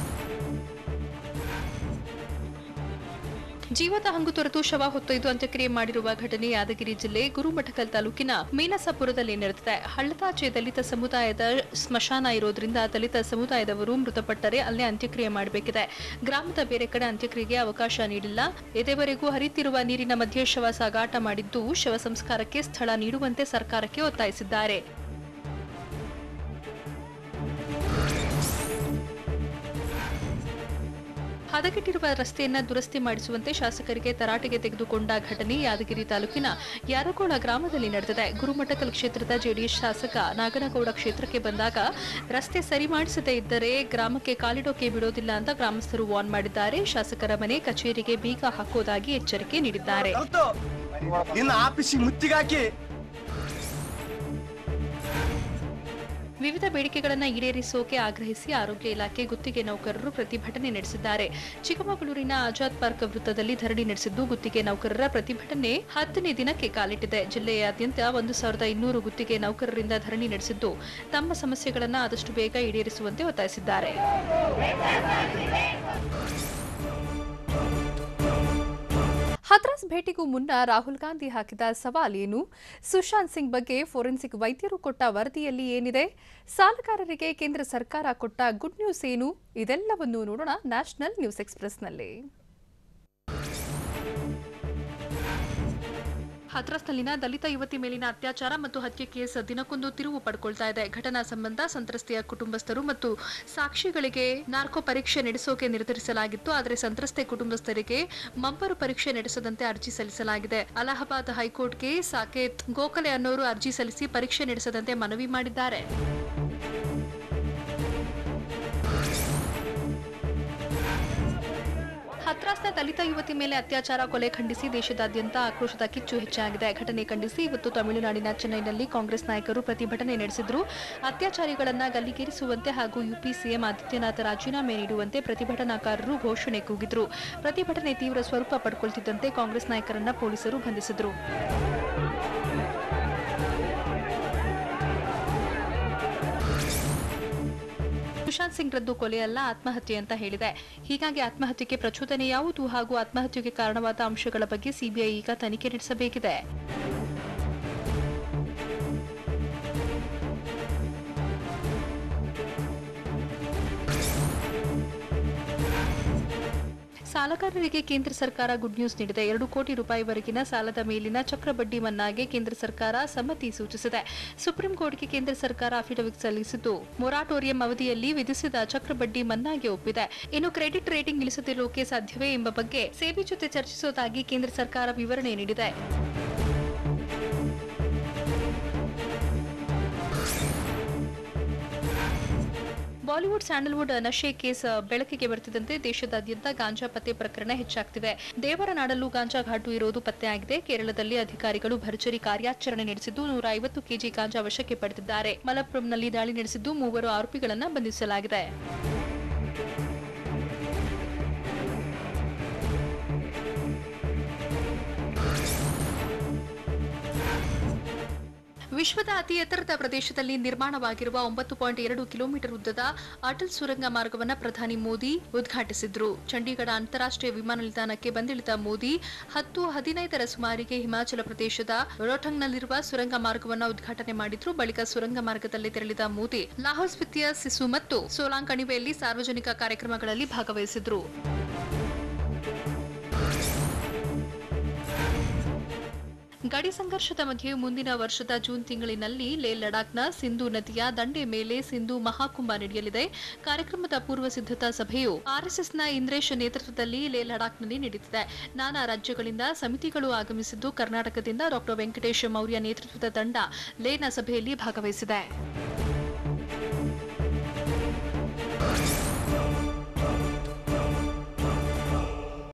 ಜೀವದ ಹಂಗು ತೊರೆದು ಶವ ಹೊತ್ತೊಯ್ದು ಅಂತ್ಯಕ್ರಿಯೆ ಮಾಡಿರುವ ಘಟನೆ ಯಾದಗಿರಿ ಜಿಲ್ಲೆ ಗುರುಮಠಕಲ್ ತಾಲೂಕಿನ ಮೀನಸಾಪುರದಲ್ಲಿ ನಡೆದಿದೆ. ಹಳ್ಳತಾಚೆ ದಲಿತ ಸಮುದಾಯದ ಸ್ಮಶಾನ ಇರೋದ್ರಿಂದ ದಲಿತ ಸಮುದಾಯದವರು ಮೃತಪಟ್ಟರೆ ಅಲ್ಲೇ ಅಂತ್ಯಕ್ರಿಯೆ ಮಾಡಬೇಕಿದೆ. ಗ್ರಾಮದ ಬೇರೆ ಕಡೆ ಅಂತ್ಯಕ್ರಿಯೆಗೆ ಅವಕಾಶ ನೀಡಿಲ್ಲ. ಇದುವರೆಗೂ ಹರಿಯುತ್ತಿರುವ ನೀರಿನ ಮಧ್ಯೆ ಶವ ಸಾಗಾಟ ಮಾಡಿದ್ದು ಶವ ಸಂಸ್ಕಾರಕ್ಕೆ ಸ್ಥಳ ನೀಡುವಂತೆ ಸರ್ಕಾರಕ್ಕೆ ಒತ್ತಾಯಿಸಿದ್ದಾರೆ. ಹದಗೆಟ್ಟಿರುವ ರಸ್ತೆಯನ್ನ ದುರಸ್ತಿ ಮಾಡಿಸುವಂತೆ ಶಾಸಕರಿಗೆ ತರಾಟೆಗೆ ತೆಗೆದುಕೊಂಡ ಘಟನೆ ಯಾದಗಿರಿ ತಾಲೂಕಿನ ಯಾರಗೋಳ ಗ್ರಾಮದಲ್ಲಿ ನಡೆದಿದೆ. ಗುರುಮಠಕಲ್ ಕ್ಷೇತ್ರದ ಜೆಡಿಎಸ್ ಶಾಸಕ ನಾಗನಗೌಡ ಕ್ಷೇತ್ರಕ್ಕೆ ಬಂದಾಗ ರಸ್ತೆ ಸರಿ ಮಾಡಿಸದೇ ಇದ್ದರೆ ಗ್ರಾಮಕ್ಕೆ ಕಾಲಿಡೋಕೆ ಬಿಡೋದಿಲ್ಲ ಅಂತ ಗ್ರಾಮಸ್ಥರು ವಾರ್ನ್ ಮಾಡಿದ್ದಾರೆ. ಶಾಸಕರ ಮನೆ ಕಚೇರಿಗೆ ಬೀಗ ಹಾಕೋದಾಗಿ ಎಚ್ಚರಿಕೆ ನೀಡಿದ್ದಾರೆ. ವಿವಿಧ ಬೇಡಿಕೆಗಳನ್ನು ಈಡೇರಿಸೋಕೆ ಆಗ್ರಹಿಸಿ ಆರೋಗ್ಯ ಇಲಾಖೆ ಗುತ್ತಿಗೆ ನೌಕರರು ಪ್ರತಿಭಟನೆ ನಡೆಸಿದ್ದಾರೆ. ಚಿಕ್ಕಮಗಳೂರಿನ ಆಜಾದ್ ಪಾರ್ಕ್ ವೃತ್ತದಲ್ಲಿ ಧರಣಿ ನಡೆಸಿದ್ದು ಗುತ್ತಿಗೆ ನೌಕರರ ಪ್ರತಿಭಟನೆ 10ನೇ ದಿನಕ್ಕೆ ಕಾಲಿಟ್ಟಿದೆ. ಜಿಲ್ಲೆಯಾದ್ಯಂತ 1200 ಗುತ್ತಿಗೆ ನೌಕರರಿಂದ ಧರಣಿ ನಡೆಸಿದ್ದು ತಮ್ಮ ಸಮಸ್ಯೆಗಳನ್ನು ಆದಷ್ಟು ಬೇಗ ಈಡೇರಿಸುವಂತೆ ಒತ್ತಾಯಿಸಿದ್ದಾರೆ. ಹತ್ರಾಸ್ ಭೇಟಿಗೂ ಮುನ್ನ ರಾಹುಲ್ ಗಾಂಧಿ ಹಾಕಿದ ಸವಾಲೇನು? ಸುಶಾಂತ್ ಸಿಂಗ್ ಬಗ್ಗೆ ಫೋರೆನ್ಸಿಕ್ ವೈದ್ಯರು ಕೊಟ್ಟ ವರದಿಯಲ್ಲಿ ಏನಿದೆ? ಸಾಲಗಾರರಿಗೆ ಕೇಂದ್ರ ಸರ್ಕಾರ ಕೊಟ್ಟ ಗುಡ್ ನ್ಯೂಸ್ ಏನು? ಇದೆಲ್ಲವನ್ನೂ ನೋಡೋಣ ನ್ಯಾಷನಲ್ ನ್ಯೂಸ್ ಎಕ್ಸ್‌ಪ್ರೆಸ್‌ನಲ್ಲಿ. ಹತ್ರಾಸ್ನಲ್ಲಿನ ದಲಿತ ಯುವತಿ ಮೇಲಿನ ಅತ್ಯಾಚಾರ ಮತ್ತು ಹತ್ಯೆ ಕೇಸ್ ದಿನಕ್ಕೊಂದು ತಿರುವು ಪಡ್ಕೊಳ್ತಾ ಇದೆ. ಘಟನಾ ಸಂಬಂಧ ಸಂತ್ರಸ್ತೆಯ ಕುಟುಂಬಸ್ಥರು ಮತ್ತು ಸಾಕ್ಷಿಗಳಿಗೆ ನಾರ್ಕೋ ಪರೀಕ್ಷೆ ನಡೆಸೋಕೆ ನಿರ್ಧರಿಸಲಾಗಿತ್ತು. ಆದರೆ ಸಂತ್ರಸ್ತೆ ಕುಟುಂಬಸ್ಥರಿಗೆ ಮಂಪರು ಪರೀಕ್ಷೆ ನಡೆಸದಂತೆ ಅರ್ಜಿ ಸಲ್ಲಿಸಲಾಗಿದೆ. ಅಲಹಾಬಾದ್ ಹೈಕೋರ್ಟ್ಗೆ ಸಾಕೇತ್ ಗೋಖಲೆ ಅನ್ನೋರು ಅರ್ಜಿ ಸಲ್ಲಿಸಿ ಪರೀಕ್ಷೆ ನಡೆಸದಂತೆ ಮನವಿ ಮಾಡಿದ್ದಾರೆ. ಹತ್ರಾಸ್ನ ದಲಿತ ಯುವತಿ ಮೇಲೆ ಅತ್ಯಾಚಾರ ಕೊಲೆ ಖಂಡಿಸಿ ದೇಶದಾದ್ಯಂತ ಆಕ್ರೋಶದ ಕಿಚ್ಚು ಹೆಚ್ಚಾಗಿದೆ. ಘಟನೆ ಖಂಡಿಸಿ ಇವತ್ತು ತಮಿಳುನಾಡಿನ ಚೆನ್ನೈನಲ್ಲಿ ಕಾಂಗ್ರೆಸ್ ನಾಯಕರು ಪ್ರತಿಭಟನೆ ನಡೆಸಿದ್ರು. ಅತ್ಯಾಚಾರಿಗಳನ್ನ ಗಲ್ಲಿಗೇರಿಸುವಂತೆ ಹಾಗೂ ಯುಪಿ ಸಿಎಂ ಆದಿತ್ಯನಾಥ್ ರಾಜೀನಾಮೆ ನೀಡುವಂತೆ ಪ್ರತಿಭಟನಾಕಾರರು ಘೋಷಣೆ ಕೂಗಿದ್ರು. ಪ್ರತಿಭಟನೆ ತೀವ್ರ ಸ್ವರೂಪ ಪಡ್ಕೊಳ್ತಿದ್ದಂತೆ ಕಾಂಗ್ರೆಸ್ ನಾಯಕರನ್ನ ಪೊಲೀಸರು ಬಂಧಿಸಿದ್ರು. ಸುಶಾಂತ್ ಸಿಂಗ್ ರದ್ದು ಕೊಲೆಯಲ್ಲ, ಆತ್ಮಹತ್ಯೆ ಅಂತ ಹೇಳಿದೆ. ಹೀಗಾಗಿ ಆತ್ಮಹತ್ಯೆಗೆ ಪ್ರಚೋದನೆ ಯಾವುದು ಹಾಗೂ ಆತ್ಮಹತ್ಯೆಗೆ ಕಾರಣವಾದ ಅಂಶಗಳ ಬಗ್ಗೆ ಸಿಬಿಐ ಈಗ ತನಿಖೆ ನಡೆಸಬೇಕಿದೆ. ಸಾಲಗಾರರಿಗೆ ಕೇಂದ್ರ ಸರ್ಕಾರ ಗುಡ್ ನ್ಯೂಸ್ ನೀಡಿದೆ. 2 ಕೋಟಿ ರೂಪಾಯಿವರೆಗಿನ ಸಾಲದ ಮೇಲಿನ ಚಕ್ರಬಡ್ಡಿ ಮನ್ನಾಗೆ ಕೇಂದ್ರ ಸರ್ಕಾರ ಸಮ್ಮತಿ ಸೂಚಿಸಿದೆ. ಸುಪ್ರೀಂ ಕೋರ್ಟ್ಗೆ ಕೇಂದ್ರ ಸರ್ಕಾರ ಅಫಿಡವಿಟ್ ಸಲ್ಲಿಸಿದ್ದು ಮೊರಾಟೋರಿಯಂ ಅವಧಿಯಲ್ಲಿ ವಿಧಿಸಿದ ಚಕ್ರಬಡ್ಡಿ ಮನ್ನಾಗೆ ಒಪ್ಪಿದೆ. ಇನ್ನು ಕ್ರೆಡಿಟ್ ರೇಟಿಂಗ್ ಇಳಿಸದಿರೋಕೆ ಸಾಧ್ಯವೇ ಎಂಬ ಬಗ್ಗೆ ಸೆಬಿ ಜೊತೆ ಚರ್ಚಿಸುವುದಾಗಿ ಕೇಂದ್ರ ಸರ್ಕಾರ ವಿವರಣೆ ನೀಡಿದೆ. ಬಾಲಿವುಡ್ ಸ್ಯಾಂಡಲ್ವುಡ್ ನಶೆ ಕೇಸ್ ಬೆಳಕಿಗೆ ಬರ್ತಿದ್ದಂತೆ ದೇಶದಾದ್ಯಂತ ಗಾಂಜಾ ಪತ್ತೆ ಪ್ರಕರಣ ಹೆಚ್ಚಾಗ್ತಿವೆ. ದೇವರ ನಾಡಲ್ಲೂ ಗಾಂಜಾ ಘಾಟು ಇರೋದು ಪತ್ತೆಯಾಗಿದೆ. ಕೇರಳದಲ್ಲಿ ಅಧಿಕಾರಿಗಳು ಭರ್ಜರಿ ಕಾರ್ಯಾಚರಣೆ ನಡೆಸಿದ್ದು 150 ಕೆಜಿ ಗಾಂಜಾ ವಶಕ್ಕೆ ಪಡೆದಿದ್ದಾರೆ. ಮಲಪ್ಪುರಂನಲ್ಲಿ ದಾಳಿ ನಡೆಸಿದ್ದು 3 ಆರೋಪಿಗಳನ್ನು ಬಂಧಿಸಲಾಗಿದೆ. ವಿಶ್ವದ ಅತಿ ಎತ್ತರದ ಪ್ರದೇಶದಲ್ಲಿ ನಿರ್ಮಾಣವಾಗಿರುವ 9.2 ಕಿಲೋಮೀಟರ್ ಉದ್ದದ ಅಟಲ್ ಸುರಂಗ ಮಾರ್ಗವನ್ನು ಪ್ರಧಾನಿ ಮೋದಿ ಉದ್ಘಾಟಿಸಿದ್ರು. ಚಂಡೀಗಢ ಅಂತಾರಾಷ್ಟ್ರೀಯ ವಿಮಾನ ನಿಲ್ದಾಣಕ್ಕೆ ಬಂದಿಳಿದ ಮೋದಿ 10:15ರ ಸುಮಾರಿಗೆ ಹಿಮಾಚಲ ಪ್ರದೇಶದ ರೋಹ್ಟಂಗ್ನಲ್ಲಿರುವ ಸುರಂಗ ಮಾರ್ಗವನ್ನು ಉದ್ಘಾಟನೆ ಮಾಡಿದ್ರು. ಬಳಿಕ ಸುರಂಗ ಮಾರ್ಗದಲ್ಲಿ ತೆರಳಿದ ಮೋದಿ ಲಾಹೌಲ್ ಸ್ಪಿತಿಯ ಸಿಸು ಮತ್ತು ಸೋಲಾಂಗ್ ಕಣಿವೆಯಲ್ಲಿ ಸಾರ್ವಜನಿಕ ಕಾರ್ಯಕ್ರಮಗಳಲ್ಲಿ ಭಾಗವಹಿಸಿದ್ರು. ಗಡಿ ಸಂಘರ್ಷದ ಮಧ್ಯೆ ಮುಂದಿನ ವರ್ಷದ ಜೂನ್ ತಿಂಗಳಿನಲ್ಲಿ ಲೇಹ್ ಲಡಾಖ್ನ ಸಿಂಧೂ ನದಿಯ ದಂಡೆ ಮೇಲೆ ಸಿಂಧೂ ಮಹಾಕುಂಭ ನಡೆಯಲಿದೆ. ಕಾರ್ಯಕ್ರಮದ ಪೂರ್ವ ಸಿದ್ಧತಾ ಸಭೆಯು ಆರ್ಎಸ್ಎಸ್ನ ಇಂದ್ರೇಶ್ ನೇತೃತ್ವದಲ್ಲಿ ಲೇಹ್ ಲಡಾಖ್ನಲ್ಲಿ ನಡೆಯುತ್ತಿದೆ. ನಾನಾ ರಾಜ್ಯಗಳಿಂದ ಸಮಿತಿಗಳು ಆಗಮಿಸಿದ್ದು, ಕರ್ನಾಟಕದಿಂದ ಡಾ ವೆಂಕಟೇಶ್ ಮೌರ್ಯ ನೇತೃತ್ವದ ತಂಡ ಲೇಹ್ನ ಸಭೆಯಲ್ಲಿ ಭಾಗವಹಿಸಿದೆ.